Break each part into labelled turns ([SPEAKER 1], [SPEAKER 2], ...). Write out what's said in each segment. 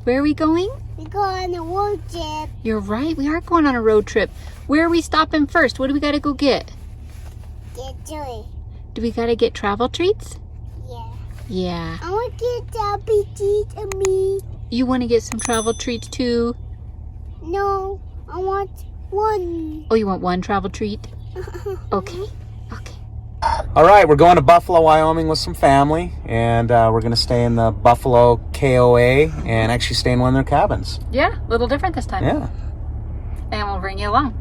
[SPEAKER 1] Where are we going?
[SPEAKER 2] We go on a road trip.
[SPEAKER 1] You're right, we are going on a road trip. Where are we stopping first? What do we gotta go get?
[SPEAKER 2] Get joy.
[SPEAKER 1] Do we gotta get travel treats?
[SPEAKER 2] Yeah.
[SPEAKER 1] Yeah.
[SPEAKER 2] I want to get the treat and me.
[SPEAKER 1] You want to get some travel treats too?
[SPEAKER 2] No, I want one.
[SPEAKER 1] Oh, you want one travel treat? Okay. Okay.
[SPEAKER 3] All right, we're going to Buffalo, Wyoming with some family, and we're going to stay in the Buffalo KOA and actually stay in one of their cabins.
[SPEAKER 1] Yeah, a little different this time.
[SPEAKER 3] Yeah.
[SPEAKER 1] And we'll bring you along.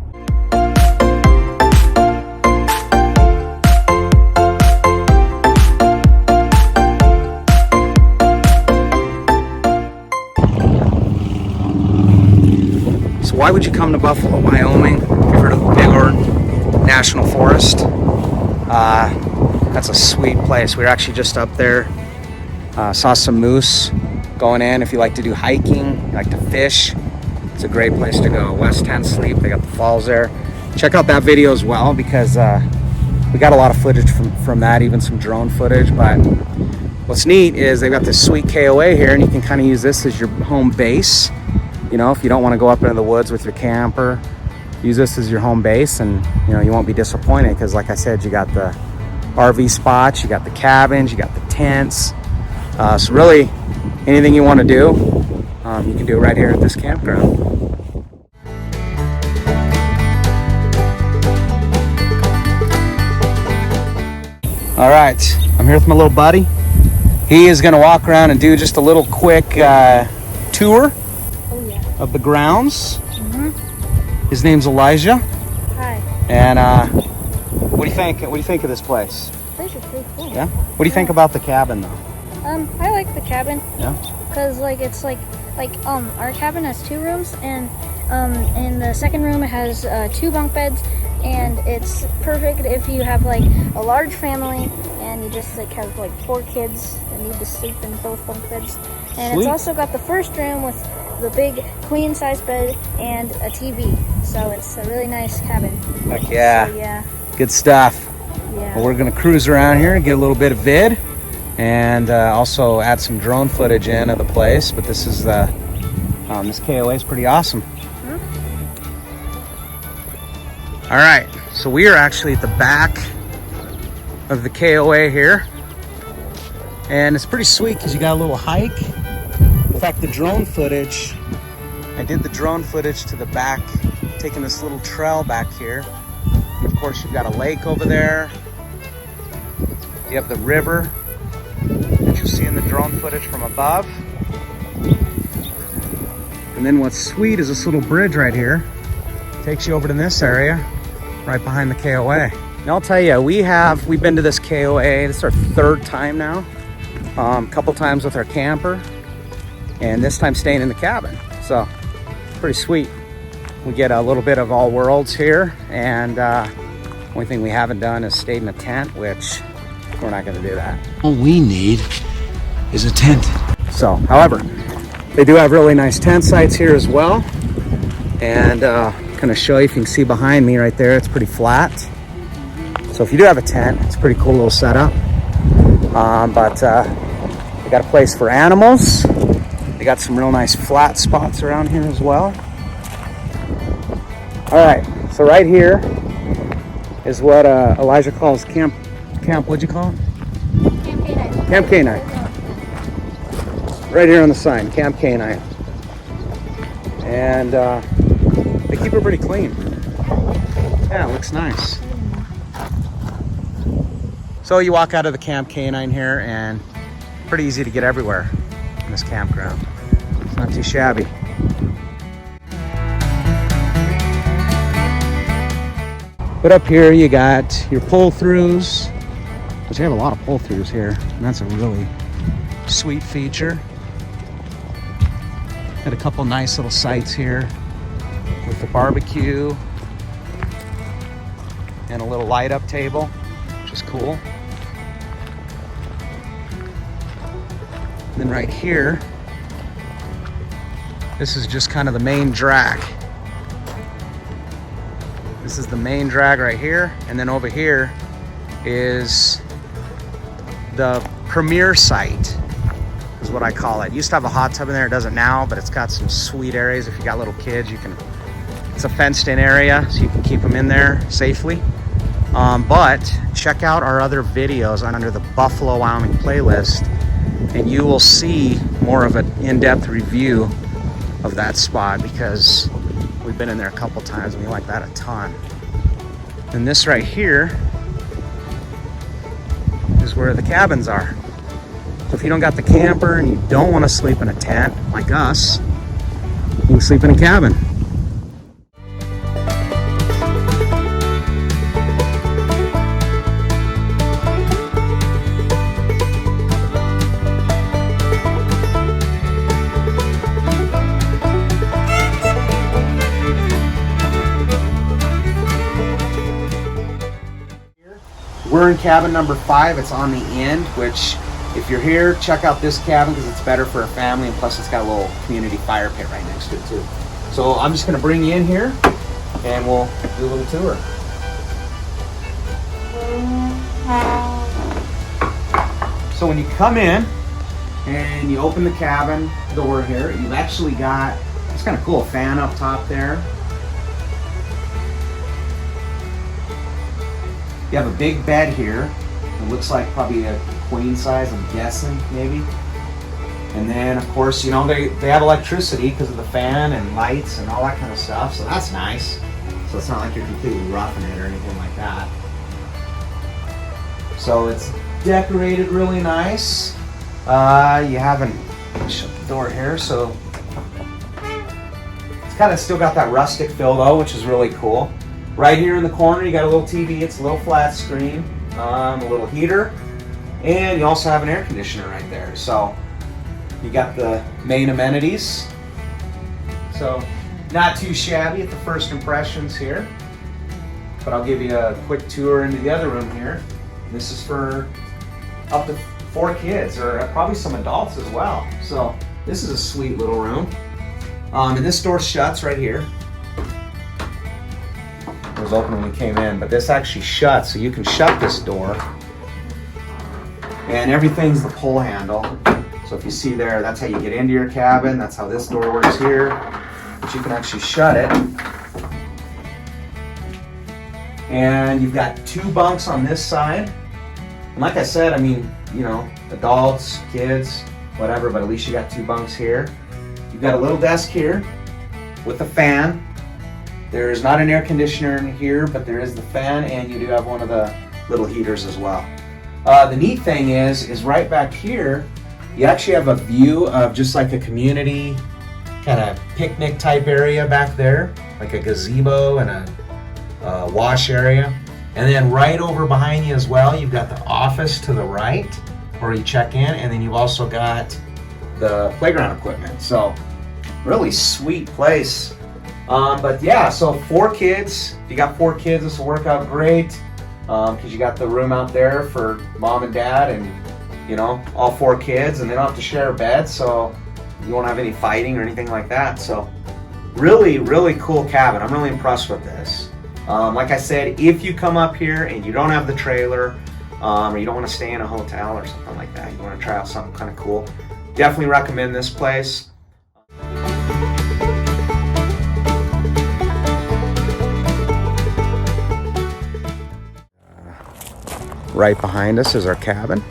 [SPEAKER 3] So why would you come to Buffalo, Wyoming? If you've heard of the Big National Forest. That's a sweet place. We were actually just up there. Saw some moose going in. If you like to do hiking, you like to fish, it's a great place to go. West Tent Sleep, they got the falls there. Check out that video as well, because we got a lot of footage from that, even some drone footage. But what's neat is they've got this sweet KOA here, and you can kind of use this as your home base. You know, if you don't want to go up into the woods with your camper, use this as your home base, and you know, you won't be disappointed, because like I said, you got the RV spots, you got the cabins, you got the tents. So really, anything you want to do, you can do it right here at this campground. All right, I'm here with my little buddy. He is going to walk around and do just a little quick tour of the grounds. His name's Elijah.
[SPEAKER 4] Hi.
[SPEAKER 3] And what do you think? What do you think of this place?
[SPEAKER 4] This is pretty cool.
[SPEAKER 3] Yeah. What do you think about the cabin, though?
[SPEAKER 4] I like the cabin.
[SPEAKER 3] Yeah.
[SPEAKER 4] Cause it's like our cabin has 2 rooms, and in the second room it has 2 bunk beds, and it's perfect if you have like a large family and you just like have like 4 kids that need to sleep in both bunk beds. And
[SPEAKER 3] Sweet.
[SPEAKER 4] It's also got the first room with the big queen size bed and a TV. So it's a really nice cabin.
[SPEAKER 3] Heck yeah.
[SPEAKER 4] So, yeah.
[SPEAKER 3] Good stuff.
[SPEAKER 4] Yeah.
[SPEAKER 3] Well, we're gonna cruise around here and get a little bit of vid, and also add some drone footage in of the place. But this is this KOA is pretty awesome. All right, so we are actually at the back of the KOA here, and it's pretty sweet because you got a little hike. In fact, the drone footage, I did the drone footage to the back, taking this little trail back here. Of course, you've got a lake over there. You have the river that you'll see in the drone footage from above. And then what's sweet is this little bridge right here. Takes you over to this area, right behind the KOA. And I'll tell you, we've been to this KOA. This is our 3rd time now. A couple times with our camper, and this time staying in the cabin. So, pretty sweet. We get a little bit of all worlds here, and only thing we haven't done is stayed in a tent, which we're not gonna do that.
[SPEAKER 5] All we need is a tent.
[SPEAKER 3] So, however, they do have really nice tent sites here as well. And kind of show you, if you can see behind me right there, it's pretty flat. So if you do have a tent, it's a pretty cool little setup. But they got a place for animals. They got some real nice flat spots around here as well. All right, so right here is what Elijah calls camp, what'd you call it?
[SPEAKER 4] Camp K9.
[SPEAKER 3] Camp K9. Right here on the sign, Camp K9. And they keep it pretty clean. Yeah, it looks nice. So you walk out of the Camp K9 here, and pretty easy to get everywhere in this campground. It's not too shabby. But up here you got your pull-throughs, which they have a lot of pull-throughs here, and that's a really sweet feature. Got a couple nice little sites here with the barbecue and a little light-up table, which is cool. And then right here, this is just kind of the main drag. This is the main drag right here, and then over here is the premier site is what I call it. Used to have a hot tub in there, it doesn't now, but it's got some sweet areas. If you got little kids, you can, it's a fenced in area, so you can keep them in there safely. But check out our other videos under the Buffalo, Wyoming playlist, and you will see more of an in-depth review of that spot, because we've been in there a couple times and we like that a ton. And this right here is where the cabins are. So if you don't got the camper and you don't want to sleep in a tent like us, you can sleep in a cabin. We're in cabin number 5. It's on the end, which if you're here, check out this cabin because it's better for a family, and plus it's got a little community fire pit right next to it too. So I'm just gonna bring you in here and we'll do a little tour. So when you come in and you open the cabin door here, you've actually got, it's kind of cool, a fan up top there. You have a big bed here. It looks like probably a queen size, I'm guessing, maybe. And then, of course, you know, they have electricity because of the fan and lights and all that kind of stuff, so that's nice. So it's not like you're completely roughing it or anything like that. So it's decorated really nice. You haven't shut the door here, so it's kind of still got that rustic feel though, which is really cool. Right here in the corner, you got a little TV. It's a little flat screen, a little heater, and you also have an air conditioner right there. So you got the main amenities. So not too shabby at the first impressions here, but I'll give you a quick tour into the other room here. This is for up to 4 kids, or probably some adults as well. So this is a sweet little room. And this door shuts right here. It was open when we came in, but this actually shuts, so you can shut this door. And everything's the pull handle. So if you see there, that's how you get into your cabin. That's how this door works here. But you can actually shut it. And you've got 2 bunks on this side. And like I said, I mean, you know, adults, kids, whatever, but at least you got 2 bunks here. You've got a little desk here with a fan. There's not an air conditioner in here, but there is the fan, and you do have one of the little heaters as well. The neat thing is right back here, you actually have a view of just like a community kind of picnic type area back there, like a gazebo and a wash area. And then right over behind you as well, you've got the office to the right where you check in, and then you've also got the playground equipment. So really sweet place. But yeah, so 4 kids. If you got 4 kids, this will work out great because you got the room out there for mom and dad and, you know, all 4 kids, and they don't have to share a bed, so you won't have any fighting or anything like that. So really, really cool cabin. I'm really impressed with this. Like I said, if you come up here and you don't have the trailer or you don't want to stay in a hotel or something like that, you want to try out something kind of cool, definitely recommend this place. Right behind us is our cabin.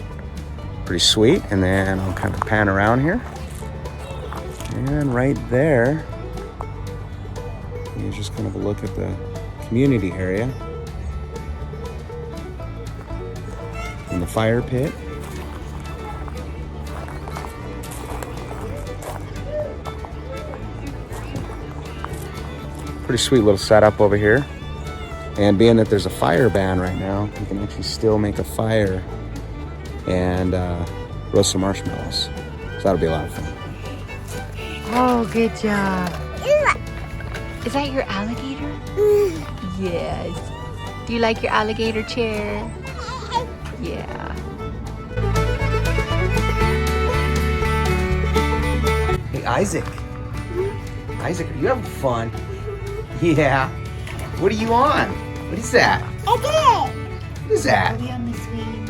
[SPEAKER 3] Pretty sweet. And then I'll kind of pan around here. And right there, you just kind of a look at the community area. And the fire pit. Pretty sweet little setup over here. And being that there's a fire ban right now, you can actually still make a fire and roast some marshmallows. So that'll be a lot of fun.
[SPEAKER 1] Oh, good job. Is that your alligator? Yes. Do you like your alligator chair? Yeah.
[SPEAKER 3] Hey, Isaac. Isaac, are you having fun? Yeah. What are you on? What is that? What is that?
[SPEAKER 1] Are we on the swing?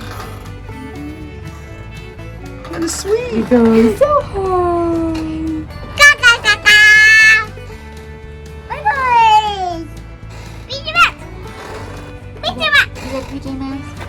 [SPEAKER 3] That is sweet.
[SPEAKER 1] You're going so high. You got PJ Masks?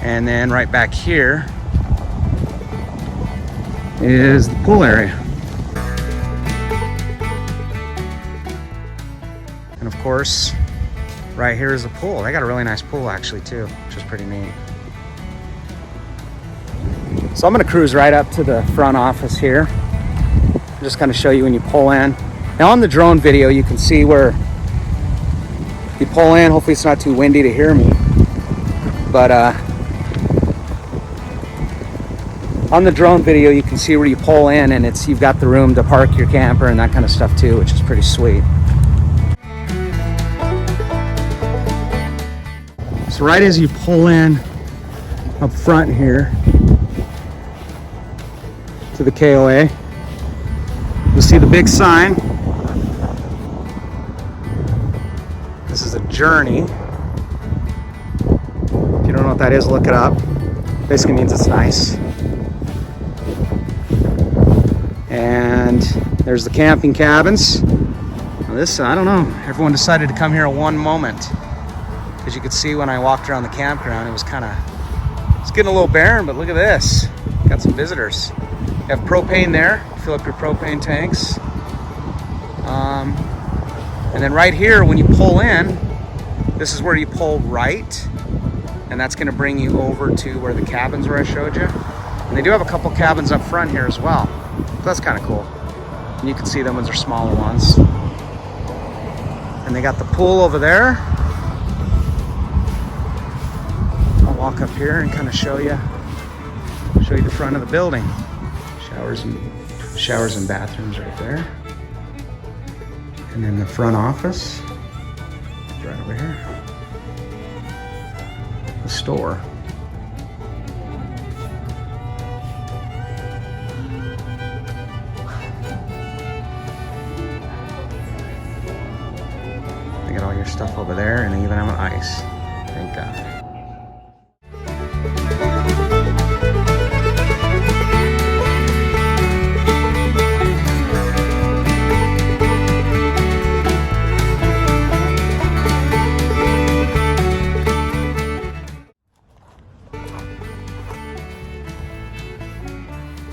[SPEAKER 3] And then right back here is the pool area. And of course, right here is the pool. They got a really nice pool actually too, which is pretty neat. So I'm gonna cruise right up to the front office here. Just kind of show you when you pull in. Now on the drone video, you can see where you pull in. Hopefully it's not too windy to hear me. But on the drone video, you can see where you pull in, and you've got the room to park your camper and that kind of stuff too, which is pretty sweet. So right as you pull in up front here to the KOA, you'll see the big sign. This is a journey. If you don't know what that is, look it up. Basically means it's nice. And there's the camping cabins. Now this, I don't know, everyone decided to come here at one moment. As you could see when I walked around the campground, it's getting a little barren, but look at this. Got some visitors. You have propane there, fill up your propane tanks. And then right here, when you pull in, this is where you pull right, and that's gonna bring you over to where the cabins where I showed you. And they do have a couple cabins up front here as well. So that's kind of cool. And you can see them ones are smaller ones. And they got the pool over there. I'll walk up here and kind of show you the front of the building. Showers and bathrooms right there. And then the front office is right over here. The store. They got all your stuff over there, and they even have an ice. Thank God.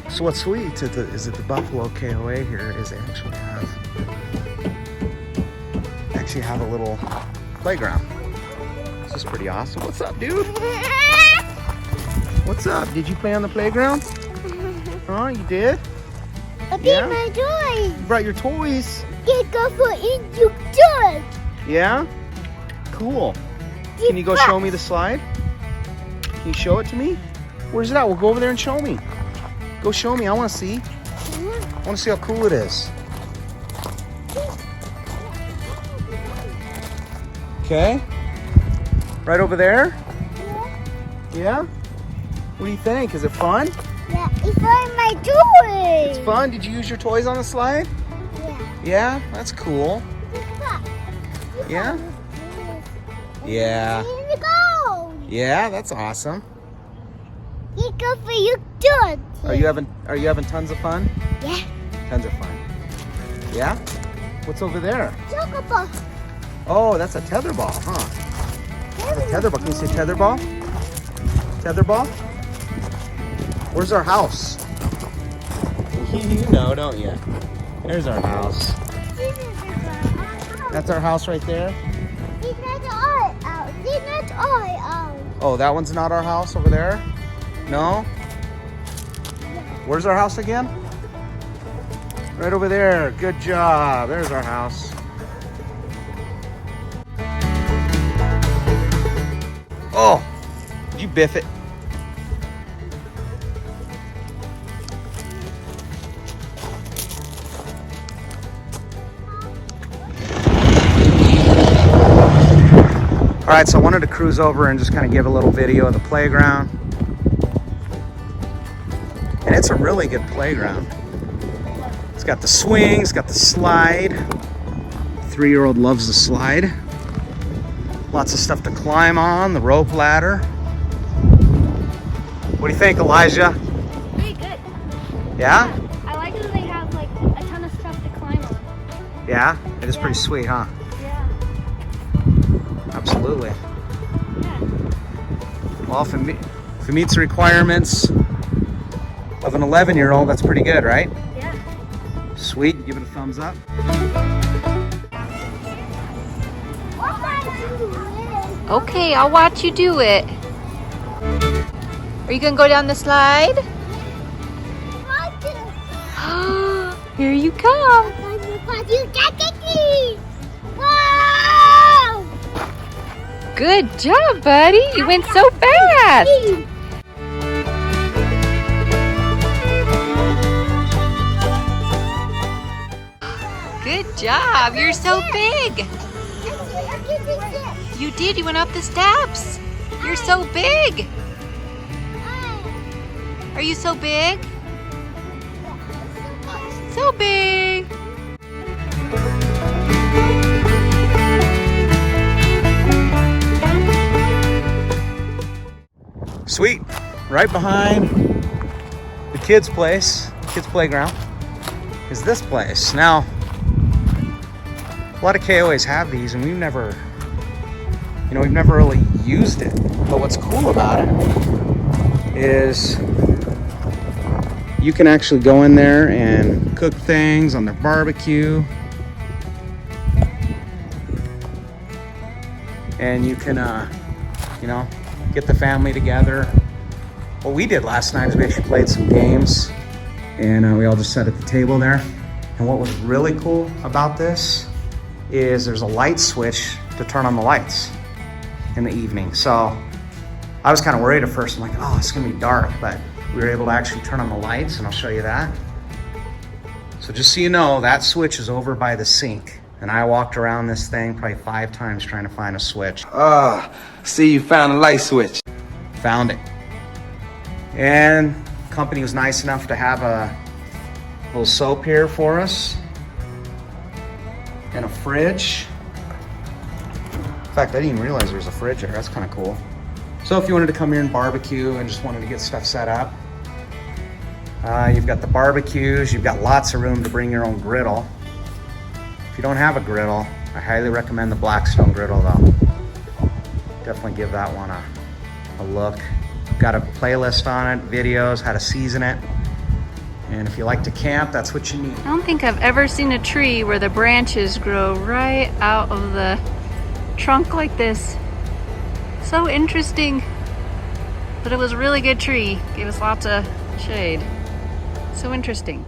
[SPEAKER 3] So what's sweet is that the Buffalo KOA here is they actually have a little playground. This is pretty awesome. What's up, dude? What's up? Did you play on the playground? Oh, you did?
[SPEAKER 2] I brought my toys.
[SPEAKER 3] You brought your toys?
[SPEAKER 2] Get go for in your toys.
[SPEAKER 3] Yeah? Cool. Can you go show me the slide? Can you show it to me? Where's it at? We'll go over there and show me. Go show me. I want to see. I want to see how cool it is. Okay. Right over there? Yeah? What do you think? Is it fun?
[SPEAKER 2] Yeah, it's on my toys.
[SPEAKER 3] It's fun? Did you use your toys on the slide?
[SPEAKER 2] Yeah.
[SPEAKER 3] Yeah? That's cool. Yeah? Yeah.
[SPEAKER 2] Here we go.
[SPEAKER 3] Yeah, that's awesome.
[SPEAKER 2] You go for your toys.
[SPEAKER 3] Are you having tons of fun?
[SPEAKER 2] Yeah.
[SPEAKER 3] Tons of fun. Yeah? What's over there?
[SPEAKER 2] Chocobo.
[SPEAKER 3] Oh, that's a tetherball, huh? That's a tetherball. Can you say tetherball? Tetherball? Where's our house? You know, don't you? There's our house. That's our house right there.
[SPEAKER 2] It's not all out. It's not all out.
[SPEAKER 3] Oh, that one's not our house over there? No? Where's our house again? Right over there. Good job. There's our house. Oh, you biff it? All right, so I wanted to cruise over and just kind of give a little video of the playground. And it's a really good playground. It's got the swing, it's got the slide. 3-year-old loves the slide. Lots of stuff to climb on, the rope ladder. What do you think, Elijah?
[SPEAKER 4] Pretty good.
[SPEAKER 3] Yeah?
[SPEAKER 4] I like that they have like a ton of stuff to climb on.
[SPEAKER 3] Yeah? It is pretty sweet, huh?
[SPEAKER 4] Yeah.
[SPEAKER 3] Absolutely.
[SPEAKER 4] Yeah.
[SPEAKER 3] Well, if it meets the requirements of an 11-year-old, that's pretty good, right?
[SPEAKER 4] Yeah.
[SPEAKER 3] Sweet. Give it a thumbs up.
[SPEAKER 1] Okay, I'll watch you do it. Are you gonna go down the slide? Here you come.
[SPEAKER 2] Wow!
[SPEAKER 1] Good job, buddy. You went so fast. Good job. You're so big. You did. You went up the steps. You're so big. Are you so big? So big.
[SPEAKER 3] Sweet. Right behind the kids' place, kids' playground, is this place. Now, a lot of KOAs have these, and we've never really used it. But what's cool about it is you can actually go in there and cook things on their barbecue. And you can, get the family together. What we did last night is we actually played some games, and we all just sat at the table there. And what was really cool about this is there's a light switch to turn on the lights in the evening. So I was kind of worried at first. I'm like, oh, it's gonna be dark, but we were able to actually turn on the lights, and I'll show you that. So just so you know, that switch is over by the sink. And I walked around this thing probably 5 times trying to find a switch.
[SPEAKER 6] See, you found a light switch.
[SPEAKER 3] Found it. And the company was nice enough to have a little soap here for us. And a fridge. In fact, I didn't even realize there was a fridge there. That's kind of cool. So if you wanted to come here and barbecue and just wanted to get stuff set up, you've got the barbecues, you've got lots of room to bring your own griddle. If you don't have a griddle, I highly recommend the Blackstone griddle though. Definitely give that one a look. Got a playlist on it, videos, how to season it. And if you like to camp, that's what you need.
[SPEAKER 1] I don't think I've ever seen a tree where the branches grow right out of the trunk like this. So interesting. But it was a really good tree. Gave us lots of shade. So interesting.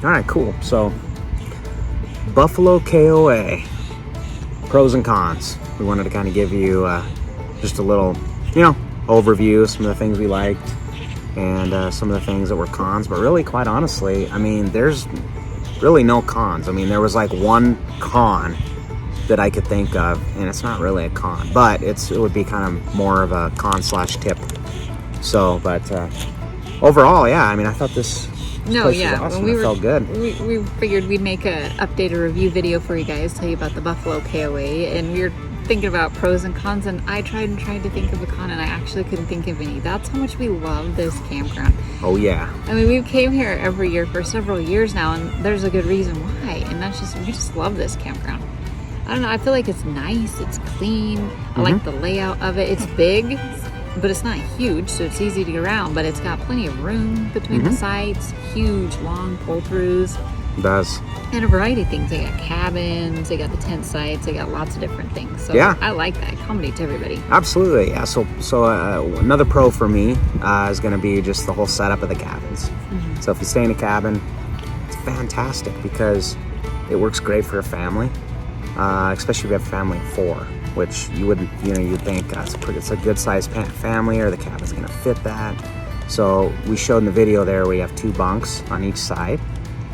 [SPEAKER 3] All right, cool. So, Buffalo KOA, pros and cons. We wanted to kind of give you just a little, overview of some of the things we liked and some of the things that were cons. But really, quite honestly, I mean, there's really no cons. I mean, there was like one con that I could think of, and it's not really a con, but it would be kind of more of a con/tip. So, but overall, yeah, I mean, I thought this place was awesome. It felt good.
[SPEAKER 1] We figured we'd make a update or review video for you guys, tell you about the Buffalo KOA, and we were thinking about pros and cons, and I tried to think of a con, and I actually couldn't think of any. That's how much we love this campground.
[SPEAKER 3] Oh yeah.
[SPEAKER 1] I mean, we came here every year for several years now, and there's a good reason why, and that's just, we just love this campground. I don't know, I feel like it's nice, it's clean, I like the layout of it. It's big, but it's not huge, so it's easy to get around, but it's got plenty of room between the sites, huge long pull-throughs.
[SPEAKER 3] It does.
[SPEAKER 1] And a variety of things. They got cabins, they got the tent sites, they got lots of different things. So
[SPEAKER 3] Yeah.
[SPEAKER 1] I like that. It accommodates everybody.
[SPEAKER 3] Absolutely, yeah. So another pro for me is going to be just the whole setup of the cabins. So if you stay in a cabin, it's fantastic because it works great for a family, especially if you have a family of 4, which you wouldn't, you'd think it's a good sized family, or the cabin's going to fit that. So we showed in the video there we have 2 bunks on each side,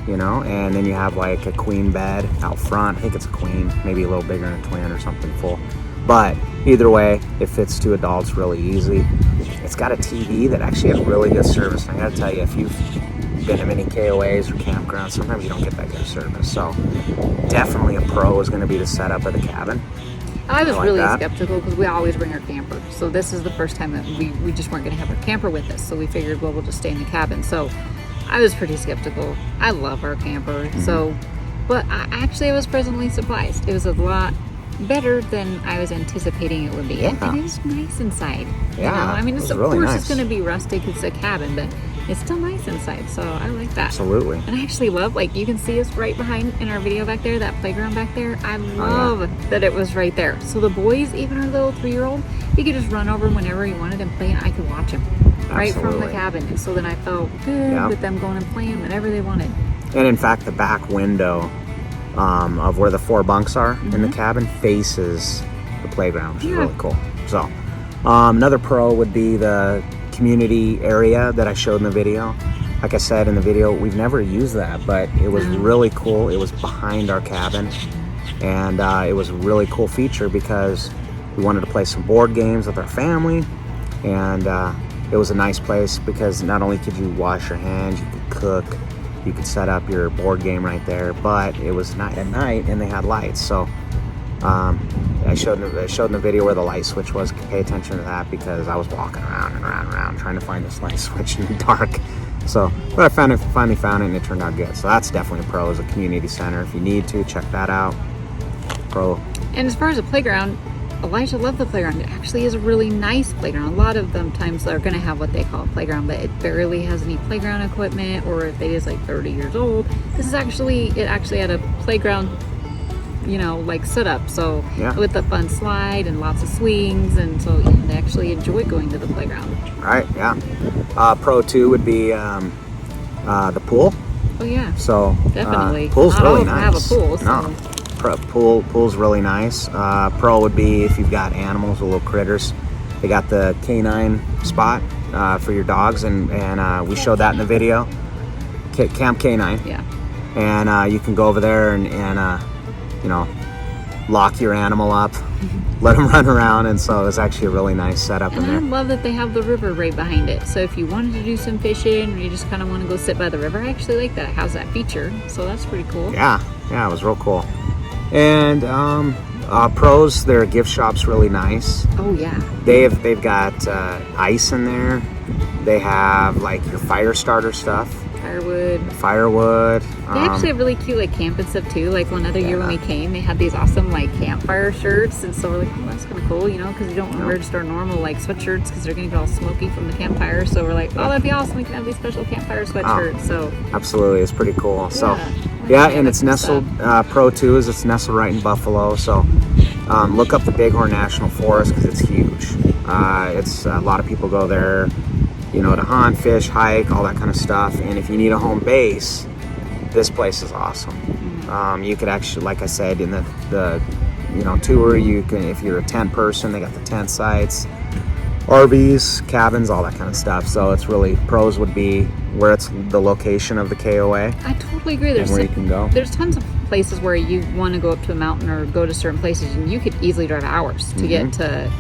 [SPEAKER 3] and then you have like a queen bed out front. I think it's a queen, maybe a little bigger than a twin or something full. But either way, it fits 2 adults really easy. It's got a TV that actually has really good service. And I gotta tell you, if you've been to many KOAs or campgrounds, sometimes you don't get that good service. So definitely a pro is gonna be the setup of the cabin.
[SPEAKER 1] I was
[SPEAKER 3] like
[SPEAKER 1] really
[SPEAKER 3] that.
[SPEAKER 1] skeptical because we always bring our camper. So this is the first time that we just weren't going to have our camper with us. So we figured, well, we'll just stay in the cabin. So I was pretty skeptical. I love our camper. So, but I was pleasantly surprised. It was a lot better than I was anticipating it would be.
[SPEAKER 3] Yeah.
[SPEAKER 1] And it was nice inside.
[SPEAKER 3] Yeah,
[SPEAKER 1] I mean,
[SPEAKER 3] it was
[SPEAKER 1] of
[SPEAKER 3] really
[SPEAKER 1] course
[SPEAKER 3] nice.
[SPEAKER 1] it's going to be rustic. It's a cabin, but it's still nice inside. So I like that.
[SPEAKER 3] Absolutely.
[SPEAKER 1] And I actually love, like, you can see us right behind in our video back there, that playground back there. I love that it was right there. So the boys, even our little 3-year-old, he could just run over whenever he wanted and play, and I could watch him right from the
[SPEAKER 3] Absolutely.
[SPEAKER 1] cabin. And so then I felt good
[SPEAKER 3] Yeah.
[SPEAKER 1] with them going and playing whenever they wanted.
[SPEAKER 3] And in fact, the back window of where the 4 bunks are in the cabin faces the playground, which is really cool. So another pro would be the community area that I showed in the video. Like I said in the video, we've never used that, but it was really cool. It was behind our cabin, and it was a really cool feature because we wanted to play some board games with our family, and it was a nice place because not only could you wash your hands, you could cook, you could set up your board game right there, but it was not at night and they had lights. So I showed in the video where the light switch was. Pay attention to that because I was walking around and around trying to find this light switch in the dark. So, but I finally found it, and it turned out good. So that's definitely a pro as a community center. If you need to, check that out. Pro.
[SPEAKER 1] And as far as the playground, Elijah loved the playground. It actually is a really nice playground. A lot of them times they're going to have what they call a playground, but it barely has any playground equipment, or if it is like 30 years old. It actually had a playground, like set up. So with the fun slide and lots of swings, and so they actually enjoy going to the playground.
[SPEAKER 3] Right, yeah. Pro 2 would be the pool.
[SPEAKER 1] Oh yeah.
[SPEAKER 3] So
[SPEAKER 1] Definitely.
[SPEAKER 3] Pool's
[SPEAKER 1] Not
[SPEAKER 3] really
[SPEAKER 1] all of them have a
[SPEAKER 3] nice.
[SPEAKER 1] pool, so.
[SPEAKER 3] No, pool's really nice. Pro would be if you've got animals or little critters. They got the canine spot for your dogs, and we showed that in the video. Camp Canine.
[SPEAKER 1] Yeah.
[SPEAKER 3] And you can go over there and lock your animal up, let them run around, and so it's actually a really nice setup in
[SPEAKER 1] And I
[SPEAKER 3] there.
[SPEAKER 1] love that they have the river right behind it. So if you wanted to do some fishing, or you just kind of want to go sit by the river, I actually like that. It has that feature, so that's pretty cool.
[SPEAKER 3] Yeah, it was real cool. And pros, their gift shop's really nice.
[SPEAKER 1] Oh yeah.
[SPEAKER 3] They've got ice in there. They have like your fire starter stuff, firewood.
[SPEAKER 1] They actually have really cute like camping stuff too. Like one other year when we came, they had these awesome like campfire shirts, and so we're like, oh, that's kind of cool, because you don't want to wear just our normal like sweatshirts because they're gonna get all smoky from the campfire. So we're like, oh, that'd be awesome. We can have these special campfire sweatshirts. So
[SPEAKER 3] Absolutely, it's pretty cool. So
[SPEAKER 1] Yeah,
[SPEAKER 3] and it's nestled. Pro 2 is it's nestled right in Buffalo. So look up the Bighorn National Forest because it's huge. It's a lot of people go there, to hunt, fish, hike, all that kind of stuff. And if you need a home base, this place is awesome. You could actually, like I said, in the tour, you can, if you're a tent person, they got the tent sites, RVs, cabins, all that kind of stuff. So it's really, pros would be where it's the location of the KOA.
[SPEAKER 1] I totally agree.
[SPEAKER 3] And where you can go.
[SPEAKER 1] There's tons of places where you want to go up to a mountain or go to certain places, and you could easily drive hours to get to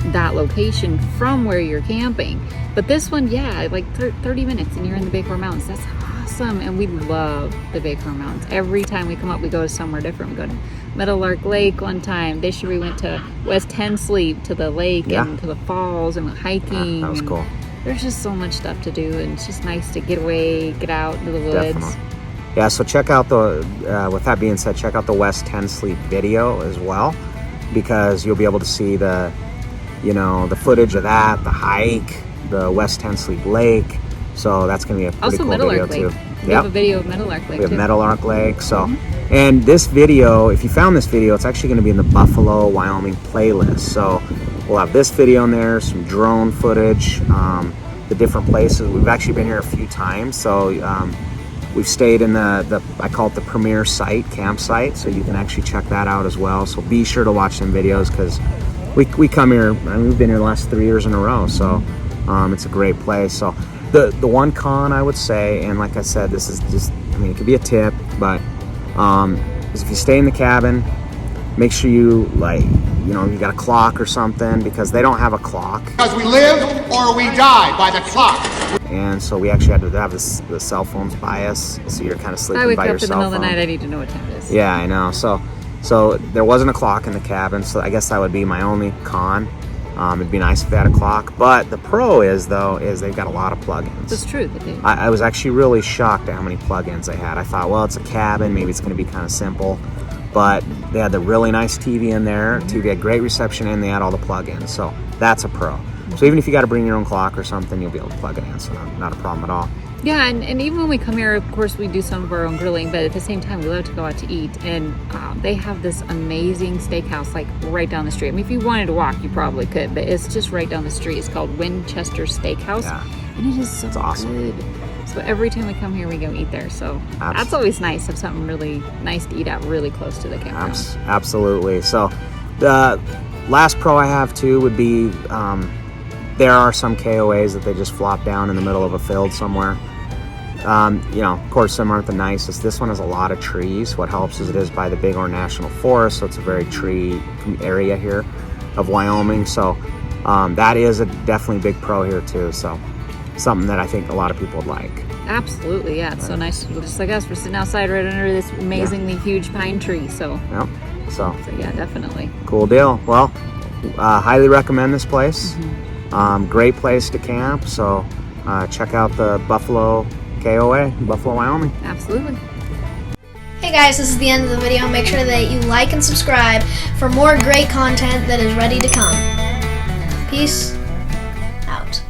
[SPEAKER 1] that location from where you're camping. But this one, like 30 minutes and you're in the Bighorn Mountains. That's awesome. And we love the Bighorn Mountains. Every time we come up, we go to somewhere different. We go to Meadowlark Lake one time. This year we went to West Tensleep, to the lake and to the falls, and went hiking.
[SPEAKER 3] That was cool.
[SPEAKER 1] There's just so much stuff to do, and it's just nice to get away, get out into the woods.
[SPEAKER 3] Definitely. Yeah, so check out with that being said, check out the West Tensleep video as well, because you'll be able to see the footage of that, the hike, the West Tensleep Lake. So that's going to be a pretty
[SPEAKER 1] Also,
[SPEAKER 3] cool
[SPEAKER 1] Middle
[SPEAKER 3] video
[SPEAKER 1] Arc Lake.
[SPEAKER 3] too.
[SPEAKER 1] We have a video of Middle Arc Lake
[SPEAKER 3] We have
[SPEAKER 1] too.
[SPEAKER 3] Metal Arc Lake. So, and this video, if you found this video, it's actually going to be in the Buffalo, Wyoming playlist. So we'll have this video in there, some drone footage, the different places. We've actually been here a few times. So we've stayed in the I call it the premier site, campsite. So you can actually check that out as well. So be sure to watch them videos because we come here, I mean, we've been here the last 3 years in a row. So it's a great place. So the one con I would say, and like I said, this is just, I mean, it could be a tip, but is if you stay in the cabin, make sure you, like, you know, you got a clock or something, because they don't have a clock.
[SPEAKER 7] Because we live or we die by the clock.
[SPEAKER 3] And so we actually had to have the cell phones by us, so you're kind of sleeping
[SPEAKER 1] I wake
[SPEAKER 3] by
[SPEAKER 1] up
[SPEAKER 3] your
[SPEAKER 1] in the
[SPEAKER 3] cell
[SPEAKER 1] middle of
[SPEAKER 3] phone.
[SPEAKER 1] the night, I need to know what time it is.
[SPEAKER 3] Yeah, I know. So there wasn't a clock in the cabin, so I guess that would be my only con. It'd be nice if they had a clock, but the pro is they've got a lot of plugins.
[SPEAKER 1] That's true, they do.
[SPEAKER 3] I was actually really shocked at how many plugins they had. I thought, well, it's a cabin, maybe it's going to be kind of simple, but they had the really nice TV in there. TV had great reception, and they had all the plugins, so that's a pro. So even if you got to bring your own clock or something, you'll be able to plug it in, so not a problem at all.
[SPEAKER 1] Yeah, and even when we come here, of course, we do some of our own grilling, but at the same time, we love to go out to eat. And they have this amazing steakhouse, like, right down the street. I mean, if you wanted to walk, you probably could, but it's just right down the street. It's called Winchester Steakhouse, and it is so
[SPEAKER 3] awesome.
[SPEAKER 1] good. So every time we come here, we go eat there. So that's always nice, have something really nice to eat out really close to the campground.
[SPEAKER 3] Absolutely. So the last pro I have, too, would be there are some KOAs that they just flop down in the middle of a field somewhere. You know, of course, some aren't the nicest. This one has a lot of trees. What helps is it is by the Bighorn National Forest, so it's a very tree area here of Wyoming. So that is a definitely big pro here too. So something that I think a lot of people would like.
[SPEAKER 1] Absolutely, yeah. It's so nice. Just like us, we're sitting outside right under this amazingly huge pine tree. So,
[SPEAKER 3] Yep. So
[SPEAKER 1] yeah, definitely.
[SPEAKER 3] Cool deal. Well, highly recommend this place. Great place to camp. So check out the Buffalo KOA, Buffalo, Wyoming.
[SPEAKER 1] Absolutely.
[SPEAKER 8] Hey guys, this is the end of the video. Make sure that you like and subscribe for more great content that is ready to come. Peace out.